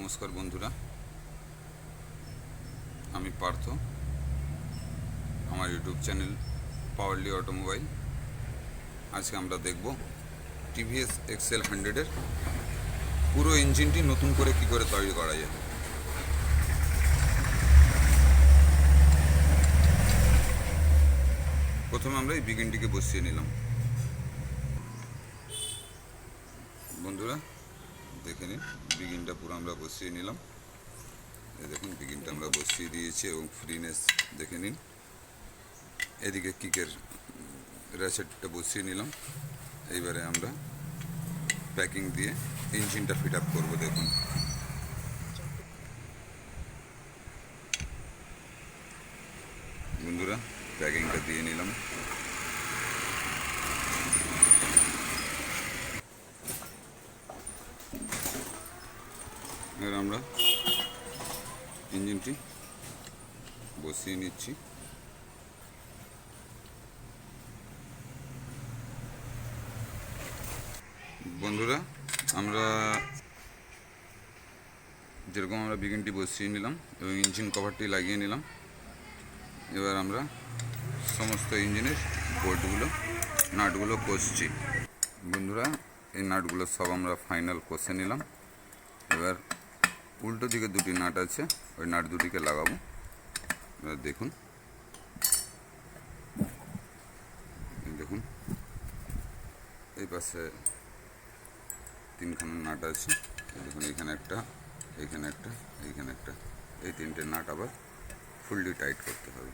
নমস্কার বন্ধুরা, আমি পার্থ। আমার ইউটিউব চ্যানেল পাওয়ারলি অটোমোবাইল। আজকে আমরা দেখব টিভিএস এক্সেল 100-এর পুরো ইঞ্জিনটি নতুন করে কি করে তৈরি করা যায়। প্রথমে আমরা এই বিগিনটিকে বসিয়ে নিলাম। বন্ধুরা দেখে নিন, বিগিনটা পুরো আমরা বসিয়ে নিলাম। এই দেখুন, বিগিনটা আমরা বসিয়ে দিয়েছি এবং ফ্রিনেস দেখে নিন। এদিকে কিকের র্যাশেটটা বসিয়ে নিলাম। এইবারে আমরা প্যাকিং দিয়ে ইঞ্জিনটা ফিট আপ করবো। দেখুন, বন্ধুরা প্যাকিংটা দিয়ে নিলাম। এবার আমরা ইঞ্জিনটি বসিয়ে নিচ্ছি। বন্ধুরা আমরা যেরকম আমরা বিগিনটি বসিয়ে নিলাম এবং ইঞ্জিন কভারটি লাগিয়ে নিলাম। এবার আমরা সমস্ত ইঞ্জিনের বোল্টগুলো নাটগুলো কষছি। বন্ধুরা এই নাটগুলো সব আমরা ফাইনাল কষে নিলাম। এবার উল্টো দিকে দুটি নাট আছে, ওই নাট দুটিকে লাগাবো। এবার দেখুন, দেখুন এই পাশে তিনখানা নাট আছে। দেখুন, এখানে একটা, এইখানে একটা, এইখানে একটা, এই তিনটে নাট আবার ফুললি টাইট করতে হবে।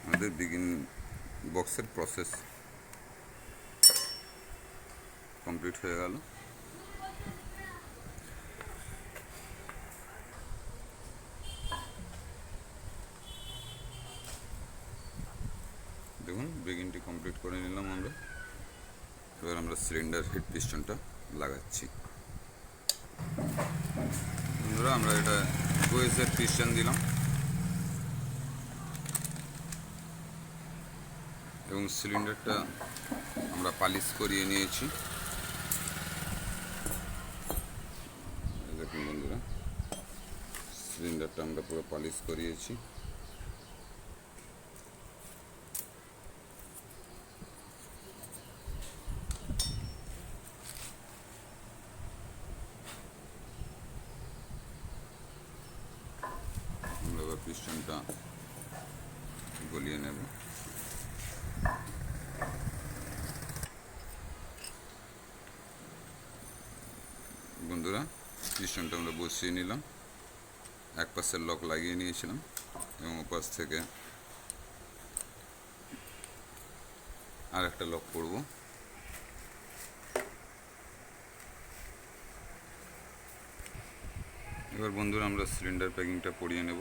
আমাদের বিগিন বক্সের প্রসেস কমপ্লিট হয়ে গেল। দেখুন, বিগিনটি কমপ্লিট করে নিলাম আমরা। এবার আমরা সিলিন্ডার হেড পিস্টনটা লাগাচ্ছি। বন্ধুরা আমরা এটা গোয়েসের পিস্টন দিলাম এবং সিলিন্ডারটা আমরা পালিশ করিয়ে নিয়েছি। দেখুন বন্ধুরা, সিলিন্ডারটা আমরা পুরো পালিশ করিয়েছি। আমরা এবার পিস্টনটা গলিয়ে নেব। বন্ধুরা পিস্টনটা আমরা বসিয়ে নিলাম। এক পাশের লক লাগিয়ে নিয়েছিলাম এবং ওপাশ থেকে আর একটা লক করব। এবার বন্ধুরা আমরা সিলিন্ডার প্যাকিংটা পরিয়ে নেব।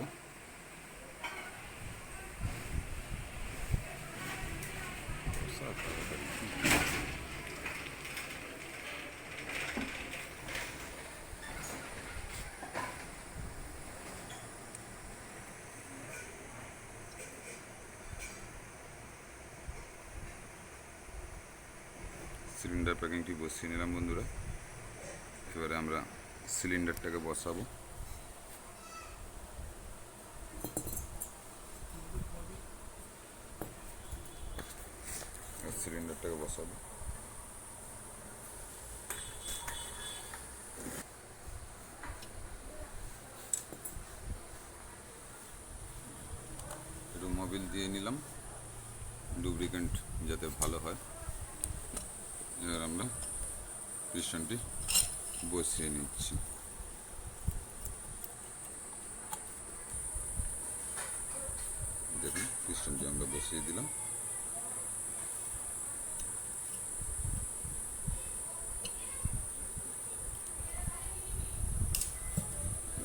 সিলিন্ডার প্যাকিংটি বসিয়ে নিলাম বন্ধুরা। এবারে আমরা সিলিন্ডারটাকে বসাবো। সিলিন্ডারটাকে বসাবো। একটু মোবিল দিয়ে নিলাম, লুব্রিকেন্ট যাতে ভালো হয়। এবার আমরা পিস্টনটি বসিয়ে নিচ্ছি। দেখুন, পিস্টনটি আমরা বসিয়ে দিলাম।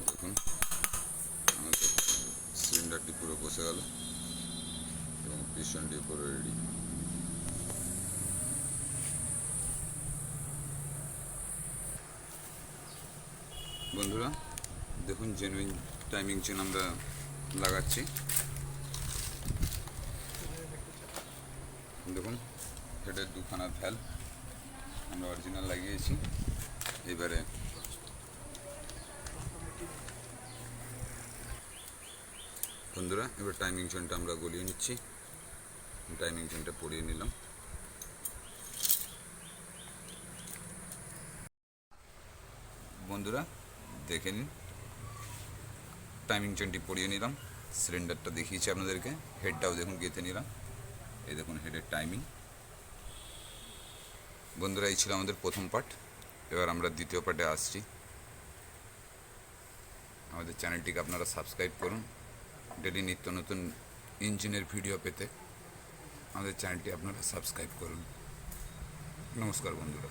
দেখুন, আমাদের সিলিন্ডারটি পুরো বসে গেল এবং পিস্টনটি পুরো রেডি। বন্ধুরা দেখুন জেনুইন টাইমিং চেন আমরা লাগাচ্ছি। দেখুন হেডের দুখানা ভ্যালভ আমরা অরিজিনাল লাগিয়েছি। এবারে বন্ধুরা এবার টাইমিং চেনটা আমরা গলিয়ে নিচ্ছি। টাইমিং চেনটা পরিয়ে নিলাম। বন্ধুরা দেখে নিন, টাইমিং চেনটি পরিয়ে নিলাম। সিলিন্ডারটা দেখিয়েছি আপনাদেরকে, হেডটাও দেখুন গেঁথে নিলাম। এই দেখুন হেডের টাইমিং। বন্ধুরা এই ছিল আমাদের প্রথম পার্ট। এবার আমরা দ্বিতীয় পার্টে আসছি। আমাদের চ্যানেলটিকে আপনারা সাবস্ক্রাইব করুন ডেলি নিত্য নতুন ইঞ্জিনের ভিডিও পেতে। আমাদের চ্যানেলটি আপনারা সাবস্ক্রাইব করুন। নমস্কার বন্ধুরা।